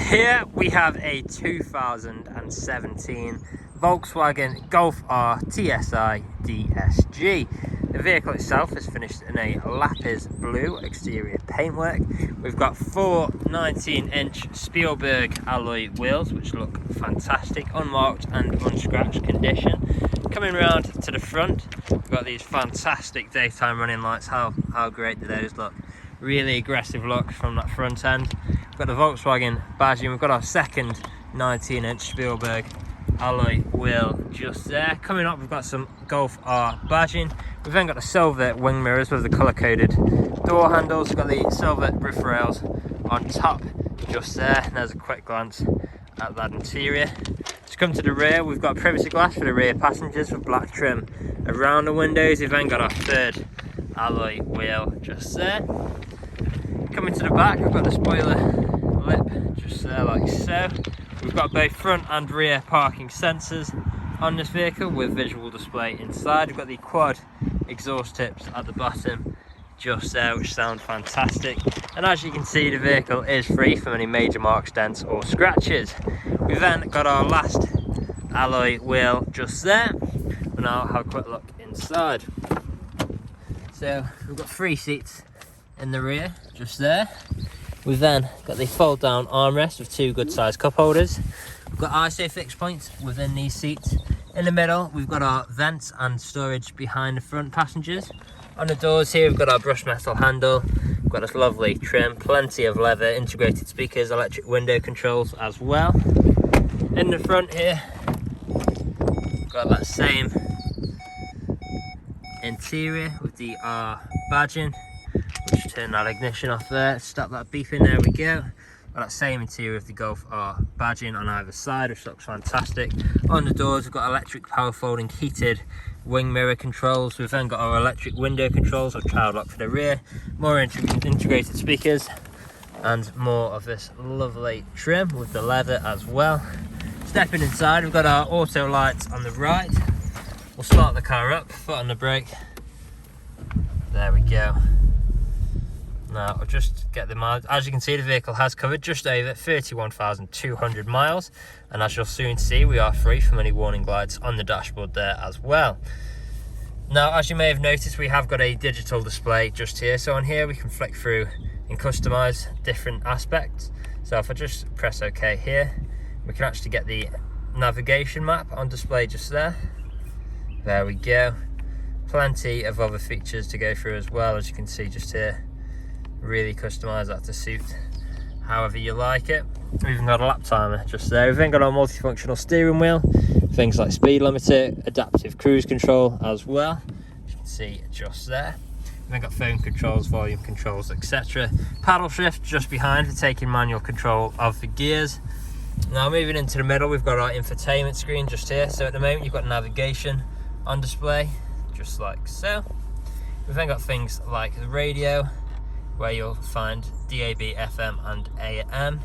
Here we have a 2017 Volkswagen Golf R TSI DSG. The vehicle itself is finished in a lapis blue exterior paintwork. We've got four 19-inch Spielberg alloy wheels which look fantastic, unmarked and unscratched condition. Coming round to the front, we've got these fantastic daytime running lights. How great do those look? Really aggressive look from that front end. We've got the Volkswagen badging. We've got our second 19-inch Spielberg alloy wheel just there. Coming up, we've got some Golf R badging. We've then got the silver wing mirrors with the colour-coded door handles. We've got the silver roof rails on top just there. And there's a quick glance at that interior. To come to the rear, we've got privacy glass for the rear passengers with black trim around the windows. We've then got our third alloy wheel just there. Coming to the back, we've got the spoiler lip just there like so. We've got both front and rear parking sensors on this vehicle with visual display inside. We've got the quad exhaust tips at the bottom just there, which sound fantastic. And as you can see, the vehicle is free from any major marks, dents or scratches. We've then got our last alloy wheel just there. We'll now have a quick look inside. So we've got 3 seats in the rear just there. We've then got the fold down armrest with 2 good sized cup holders. We've got ISO fixed points within these seats. In the middle, we've got our vents and storage behind the front passengers. On the doors here, we've got our brushed metal handle. We've got this lovely trim, plenty of leather, integrated speakers, electric window controls as well. In the front here, we've got that same interior with the R badging. We'll just turn that ignition off there, stop that beeping, there we go. Got that same interior of the Golf R badging on either side, which looks fantastic. On the doors, we've got electric power folding heated wing mirror controls. We've then got our electric window controls or child lock for the rear, more integrated speakers, and more of this lovely trim with the leather as well. Stepping inside, we've got our auto lights on the right. We'll start the car up, foot on the brake. There we go. Now I'll just get the miles. As you can see, the vehicle has covered just over 31,200 miles, and as you'll soon see, we are free from any warning lights on the dashboard there as well. Now, as you may have noticed, we have got a digital display just here. So on here we can flick through and customize different aspects. So if I just press OK here, we can actually get the navigation map on display just there. There we go. Plenty of other features to go through as well, as you can see just here. Really customize that to suit however you like it. We've even got a lap timer just there. We've then got our multifunctional steering wheel, things like speed limiter, adaptive cruise control as well, as you can see just there. We've then got phone controls, volume controls, etc. Paddle shift just behind for taking manual control of the gears. Now moving into the middle, we've got our infotainment screen just here. So at the moment you've got navigation on display just like so. We've then got things like the radio, where you'll find DAB, FM and AM.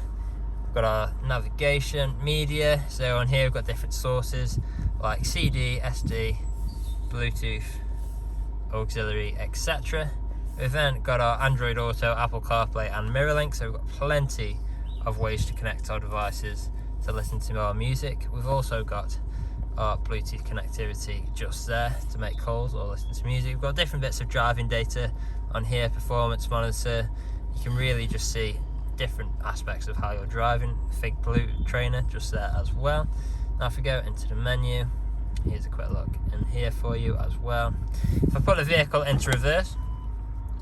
We've got our navigation, media, so on here we've got different sources like CD, SD, Bluetooth, auxiliary, etc. We've then got our Android Auto, Apple CarPlay and MirrorLink, so we've got plenty of ways to connect our devices to listen to our music. We've also got our Bluetooth connectivity just there to make calls or listen to music. We've got different bits of driving data on here, performance monitor. You can really just see different aspects of how you're driving. Big blue trainer just there as well. Now if we go into the menu, here's a quick look in here for you as well. If I put the vehicle into reverse,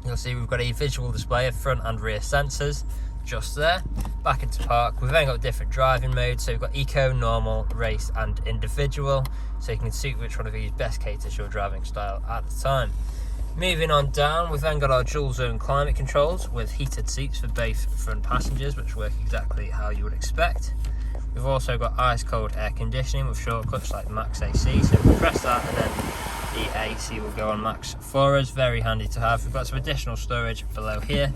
you'll see we've got a visual display of front and rear sensors just there. Back into park, we've then got different driving modes. So we've got eco, normal, race and individual, so you can suit which one of these best caters your driving style at the time. Moving on down, we've then got our dual zone climate controls with heated seats for both front passengers, which work exactly how you would expect. We've also got ice cold air conditioning with shortcuts like max AC, so we press that and then the AC will go on max for us. Very handy to have. We've got some additional storage below here.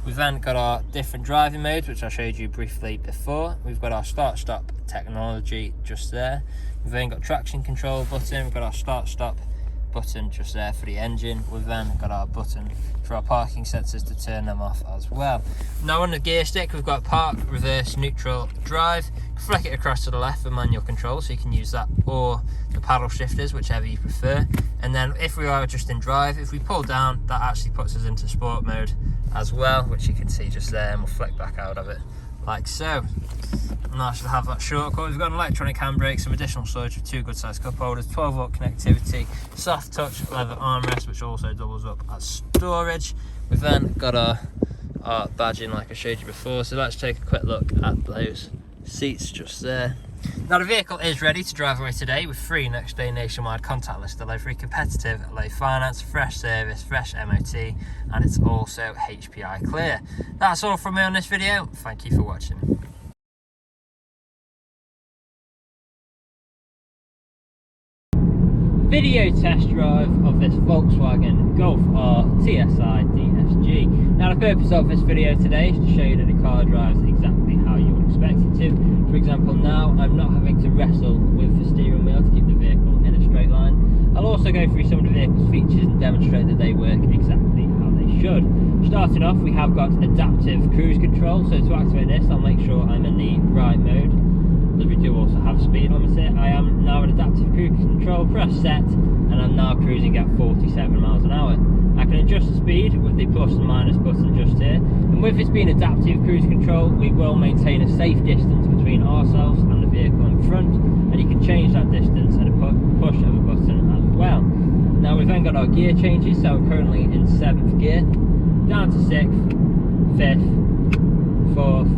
We've then got our different driving modes, which I showed you briefly before. We've got our start stop technology just there. We've then got traction control button, we've got our start stop button just there for the engine. We've then got our button for our parking sensors to turn them off as well. Now on the gear stick, we've got park, reverse, neutral, drive. Flick it across to the left for manual control, so you can use that or the paddle shifters, whichever you prefer. And then if we are just in drive, if we pull down, that actually puts us into sport mode as well, which you can see just there, and we'll flick back out of it like so. Nice to have that shortcut. We've got an electronic handbrake, some additional storage with 2 good sized cup holders, 12-volt connectivity, soft touch leather armrest, which also doubles up as storage. We've then got our badging like I showed you before, so let's take a quick look at those seats just there. Now the vehicle is ready to drive away today with free next day nationwide contactless delivery, competitive low finance, fresh service, fresh MOT, and it's also HPI clear. That's all from me on this video. Thank you for watching. Video test drive of this Volkswagen Golf R TSI DSG. Now the purpose of this video today is to show you that the car drives exactly how you would expect it to. For example, now I'm not having to wrestle with the steering wheel to keep the vehicle in a straight line. I'll also go through some of the vehicle's features and demonstrate that they work exactly how they should. Starting off, we have got adaptive cruise control, so to activate this I'll make sure I'm in the right mode, as we do also have speed limits here. I am now in adaptive cruise control, press set, and I'm now cruising at 47 miles an hour. I can adjust the speed with the plus and minus button just here, and with this being adaptive cruise control, we will maintain a safe distance between ourselves and the vehicle in front, and you can change that distance at a push of a button as well. Now we've then got our gear changes, so I'm currently in 7th gear, down to 6th, 5th, 4th,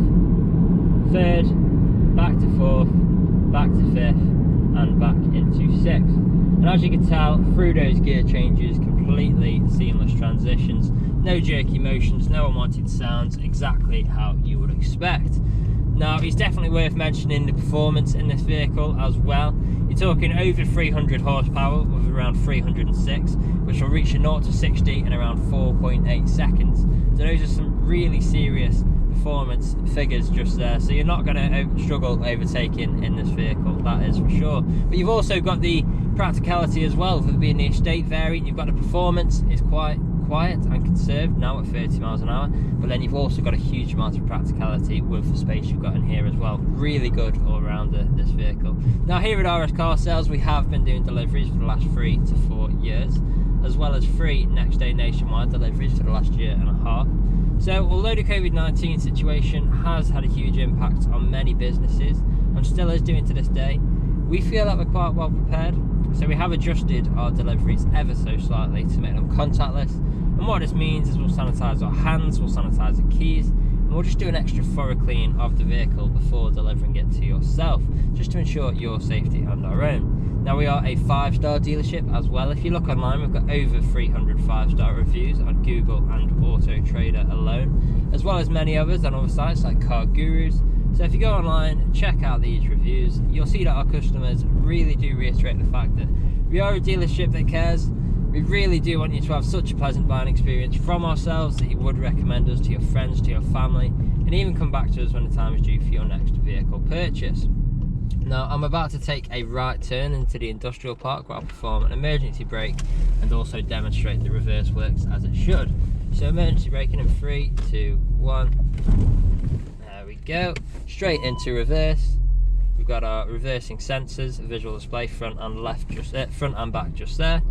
3rd, back to 4th, back to 5th, and back into 6th. And as you can tell, through those gear changes, completely seamless transitions, no jerky motions, no unwanted sounds, exactly how you would expect. Now it's definitely worth mentioning the performance in this vehicle as well. You're talking over 300 horsepower with around 306, which will reach a 0 to 60 in around 4.8 seconds. So those are some really serious performance figures just there, so you're not going to struggle overtaking in this vehicle, that is for sure. But you've also got the practicality as well, with it being the estate variant. You've got the performance, it's quite quiet and conserved now at 30 miles an hour, but then you've also got a huge amount of practicality with the space you've got in here as well. Really good all around this vehicle. Now here at RS Car Sales, we have been doing deliveries for the last 3 to 4 years, as well as free next day nationwide deliveries for the last 1.5 years. So although the COVID-19 situation has had a huge impact on many businesses, and still is doing to this day, we feel that we're quite well prepared. So we have adjusted our deliveries ever so slightly to make them contactless. And what this means is we'll sanitize our hands, we'll sanitize the keys, and we'll just do an extra thorough clean of the vehicle before delivering it to yourself, just to ensure your safety and our own. Now we are a 5-star dealership as well. If you look online, we've got over 300 5-star reviews on Google and Autotrader alone, as well as many others on other sites like Car Gurus. So if you go online, check out these reviews, you'll see that our customers really do reiterate the fact that we are a dealership that cares. We really do want you to have such a pleasant buying experience from ourselves that you would recommend us to your friends, to your family, and even come back to us when the time is due for your next vehicle purchase. Now I'm about to take a right turn into the industrial park where I'll perform an emergency brake and also demonstrate the reverse works as it should. So emergency braking in 3, 2, 1. There we go. Straight into reverse. We've got our reversing sensors, visual display front and left, just there, front and back just there.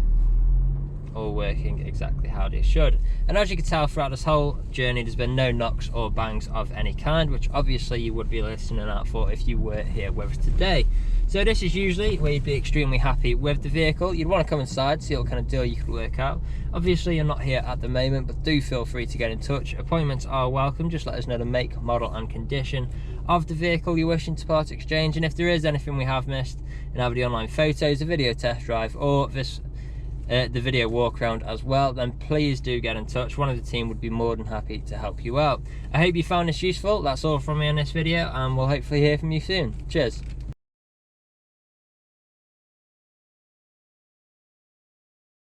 All working exactly how they should. And as you can tell, throughout this whole journey there's been no knocks or bangs of any kind, which obviously you would be listening out for if you were here with us today. So this is usually where you'd be extremely happy with the vehicle. You'd want to come inside, see what kind of deal you could work out. Obviously you're not here at the moment, but do feel free to get in touch. Appointments are welcome. Just let us know the make, model and condition of the vehicle you're wishing to part exchange, and if there is anything we have missed in either the online photos, a video test drive, or the video walk around as well, then please do get in touch. One of the team would be more than happy to help you out. I hope you found this useful. That's all from me on this video, and we'll hopefully hear from you soon. Cheers.